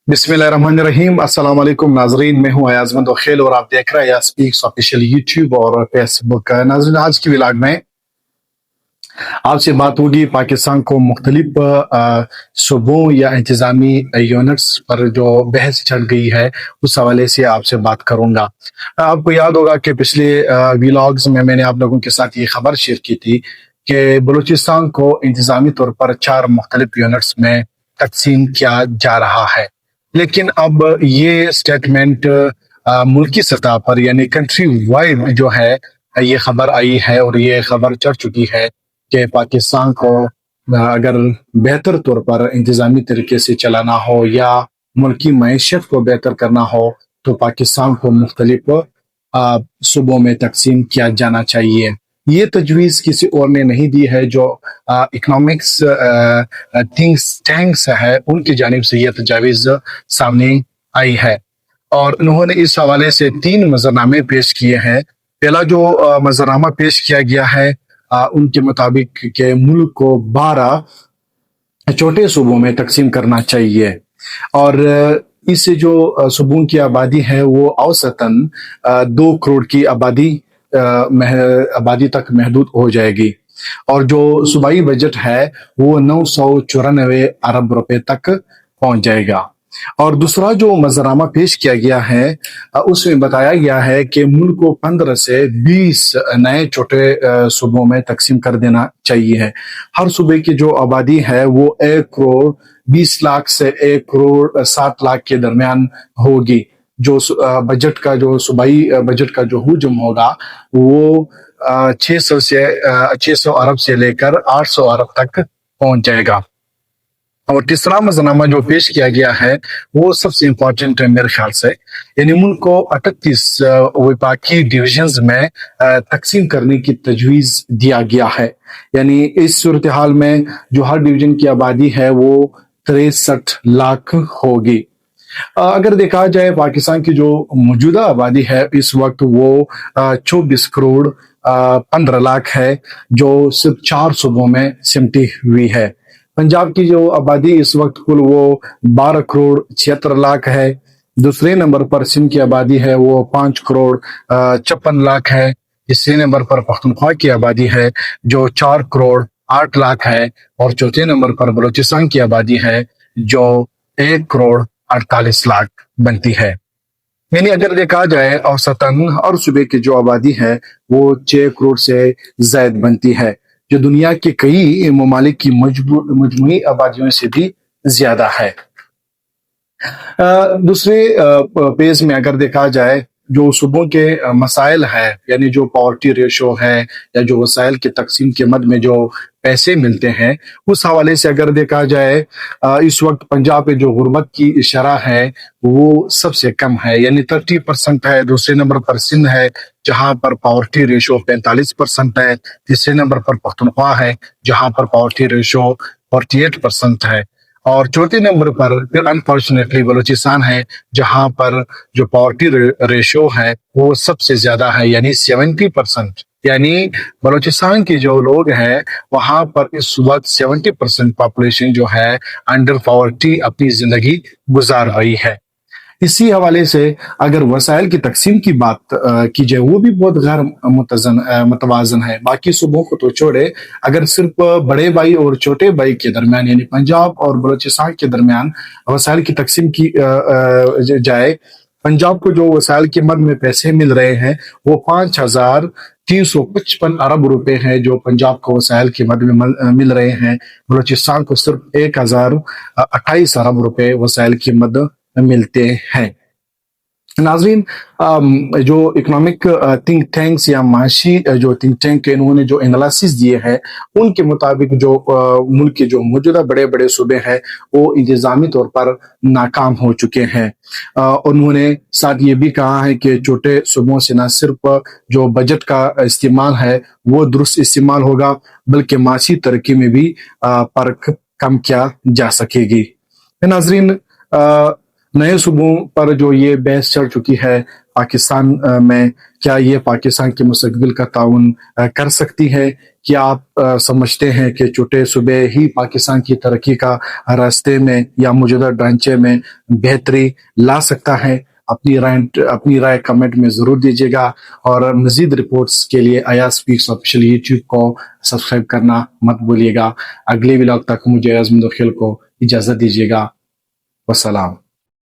बिस्मिल्लाहिर्रहमानिर्रहीम। अस्सलाम वालेकुम नाजरीन, मैं हूं अयाजमंद वखेल और आप देख रहे हैं स्पीक्स ऑफिशियल यूट्यूब और फेसबुक। नाजरीन, आज की व्लॉग में आपसे बात होगी पाकिस्तान को मुख्तलिफ सूबों या इंतजामी यूनिट्स पर जो बहस चल गई है उस हवाले से आपसे बात करूंगा। आपको याद होगा कि पिछले व्लॉग्स में मैंने आप लोगों के साथ ये खबर शेयर की थी कि बलूचिस्तान को इंतजामी तौर पर 4 मुख्तलिफ यूनिट्स में तकसीम किया जा रहा है। लेकिन अब ये स्टेटमेंट मुल्की सतह पर यानी कंट्री वाइड जो है ये खबर आई है और ये खबर चढ़ चुकी है कि पाकिस्तान को अगर बेहतर तौर पर इंतजामी तरीके से चलाना हो या मुल्की मैशत को बेहतर करना हो तो पाकिस्तान को मुख्तलिफ सूबों में तकसीम किया जाना चाहिए। ये तजवीज़ किसी और ने नहीं दी है, जो इकोनॉमिक्स थिंक्स टैंक्स है उनकी जानिब से यह तजवीज़ सामने आई है और उन्होंने इस हवाले से 3 मजरनामे पेश किए हैं। पहला जो मजरनामा पेश किया गया है उनके मुताबिक कि मुल्क को 12 छोटे सूबों में तकसीम करना चाहिए और इससे जो सूबों की आबादी है वो औसतन 2 करोड़ की आबादी तक महदूद हो जाएगी और जो सूबाई बजट है वो 994 अरब रुपए तक पहुंच जाएगा। और दूसरा जो मंजरनामा पेश किया गया है उसमें बताया गया है कि मुल्क को 15 से 20 नए छोटे सूबों में तकसीम कर देना चाहिए। हर सूबे की जो आबादी है वो 1 करोड़ 20 लाख से 1 करोड़ 7 लाख के दरमियान होगी। जो बजट का जो सूबाई बजट का जो हुजम होगा वो 600 अरब से लेकर 800 अरब तक पहुंच जाएगा। और तीसरा मंजरनामा जो पेश किया गया है वो सबसे इम्पोर्टेंट है मेरे ख्याल से, यानी मुल्क को 38 विपाकी डिविजन्स में तकसीम करने की तजवीज़ दिया गया है। यानी इस सूरत हाल में जो हर डिवीजन की आबादी है वो 63 लाख होगी। अगर देखा जाए पाकिस्तान की जो मौजूदा आबादी है इस वक्त वो 24 करोड़ 15 लाख है, जो सिर्फ 4 सूबों में सिमटी हुई है। पंजाब की जो आबादी इस वक्त कुल वो 12 करोड़ 76 लाख है। दूसरे नंबर पर सिंध की आबादी है वो 5 करोड़ 56 लाख है। तीसरे नंबर पर पख्तूनख्वा की आबादी है जो 4 करोड़ 8 लाख है और चौथे नंबर पर बलूचिस्तान की आबादी है जो 1 करोड़ 48 लाख बनती है। यानी अगर देखा जाए औसतन हर सूबे की जो आबादी है वो 6 करोड़ से ज्यादा बनती है, जो दुनिया के कई ममालिक की मजमूई आबादियों से भी ज्यादा है। दूसरे पेज में अगर देखा जाए जो सूबों के मसाइल है यानी जो पावर्टी रेशो है या जो वसाइल की तकसीम के मद में जो पैसे मिलते हैं उस हवाले से अगर देखा जाए इस वक्त पंजाब में जो गुर्बत की शरह है वो सबसे कम है, यानी 30% है। दूसरे नंबर पर सिंध है जहां पर पावर्टी रेशो 45% है। तीसरे नंबर पर पख्तूनख्वा है जहां पर पावर्टी रेशो 48% है और चौथे नंबर पर फिर अनफॉर्चुनेटली बलूचिस्तान है जहां पर जो पावर्टी रेशियो है वो सबसे ज्यादा है, यानी 70%। यानी बलूचिस्तान के जो लोग हैं वहां पर इस वक्त 70% पॉपुलेशन जो है अंडर पावर्टी अपनी जिंदगी गुजार रही है। इसी हवाले से अगर वसाइल की तकसीम की बात की जाए वो भी बहुत गैर मुतवाजन है। बाकी सूबों को तो छोड़े, अगर सिर्फ बड़े भाई और छोटे भाई के दरमियान यानी पंजाब और बलूचिस्तान के दरमियान वसाइल की तकसीम की जाए, पंजाब को जो वसाइल के मद में पैसे मिल रहे हैं वो 5,355 अरब रुपए हैं जो पंजाब को वसाइल के मद में मिल रहे हैं। बलूचिस्तान को सिर्फ 1,028 अरब रुपए वसाइल की मद मिलते हैं। नाजरीन, जो इकोनॉमिक थिंक टैंक्स या माशी जो थिंक टैंक इन्होंने जो एनालिसिस दिए हैं उनके मुताबिक जो मुल्क के जो मौजूदा बड़े बड़े सूबे हैं वो इंतजामी तौर पर नाकाम हो चुके हैं। उन्होंने साथ ये भी कहा है कि छोटे सूबों से न सिर्फ जो बजट का इस्तेमाल है वो दुरुस्त इस्तेमाल होगा बल्कि माशी तरक्की में भी फर्क कम किया जा सकेगी। नाजरीन, نئے صوبوں پر جو یہ بحث چڑھ چکی ہے پاکستان میں، کیا یہ پاکستان کے مستقبل کا تعاون کر سکتی ہے؟ کیا آپ سمجھتے ہیں کہ چھوٹے صوبے ہی پاکستان کی ترقی کا راستے میں یا موجودہ ڈھانچے میں بہتری لا سکتا ہے؟ اپنی رائے کمنٹ میں ضرور دیجیے گا، اور مزید رپورٹس کے لیے ایاز سپیکس آفیشیل یوٹیوب کو سبسکرائب کرنا مت بھولیے گا۔ اگلے ولاگ تک مجھے ایاز مدوخیل کو اجازت دیجیے گا۔ والسلام۔